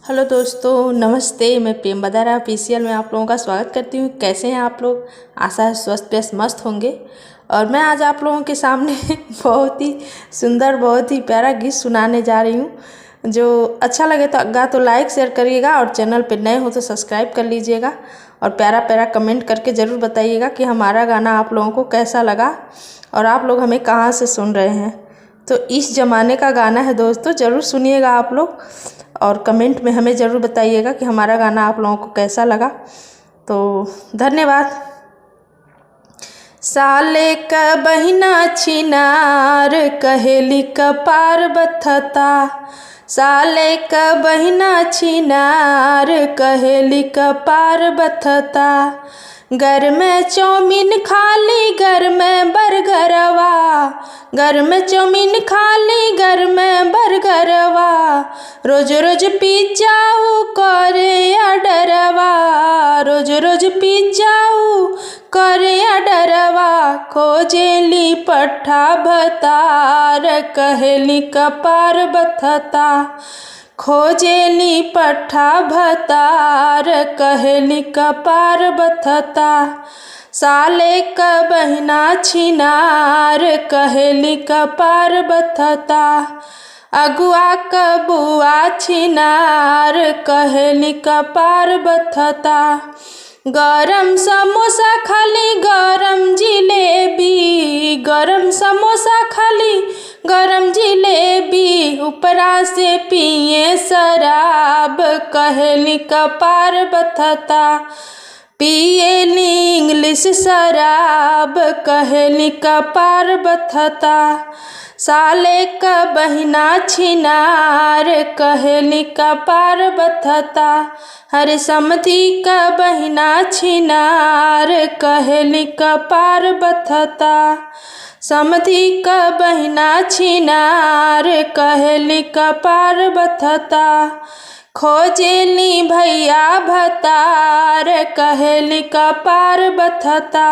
Hello दोस्तों, नमस्ते। मैं प्रेम बदारा ऑफिशियल में आप लोगों का स्वागत करती हूँ। कैसे हैं आप लोग? आशा है स्वस्थ व्यस्त मस्त होंगे। और मैं आज आप लोगों के सामने बहुत ही सुंदर, बहुत ही प्यारा गीत सुनाने जा रही हूँ। जो अच्छा लगे तो लाइक शेयर करिएगा, और चैनल पर नए हो तो सब्सक्राइब कर लीजिएगा। और प्यारा प्यारा कमेंट करके ज़रूर बताइएगा कि हमारा गाना आप लोगों को कैसा लगा, और आप लोग हमें कहाँ से सुन रहे हैं। तो इस ज़माने का गाना है दोस्तों, ज़रूर सुनिएगा आप लोग, और कमेंट में हमें ज़रूर बताइएगा कि हमारा गाना आप लोगों को कैसा लगा। तो धन्यवाद। साले का बहिना छिनार कहेली कपार बथता, साले का बहिना छिनार कहेली कपार बथता। घर में चाउमीन खाली, घर में बर्गरवा, घर में चाउमीन खाली, घर में बर्गरवा। रोज रोज पिज्जाऊ करे ऑर्डरवा, रोज रोज पिज्जाऊ करे ऑर्डरवा। खोजेली पट्ठा भतार कहेली कपार बथता, खोजेली पट्ठा भतार कहेली कपार बथता। साले का बहिना छिनार कहेली कपार बथता, अगुआ का बुआ छिनार कहेली कपार बथता। गरम समोसा खाली गरम जिलेबी, गरम समोसा खाली गरम जिलेबी। ऊपरा से पिए शराब कहेली कपार बथता, पिएली इंग्लिश शराब कहेली कपार बथता। साले का बहिना छिनार कहेली कपार बथता, हरे समधी का बहिना छिनार कहेली कपार बथता। समधी का बहिना छिनार कहेली कपार बथता, खोजेली भैया भतार कहेली कपार बथता।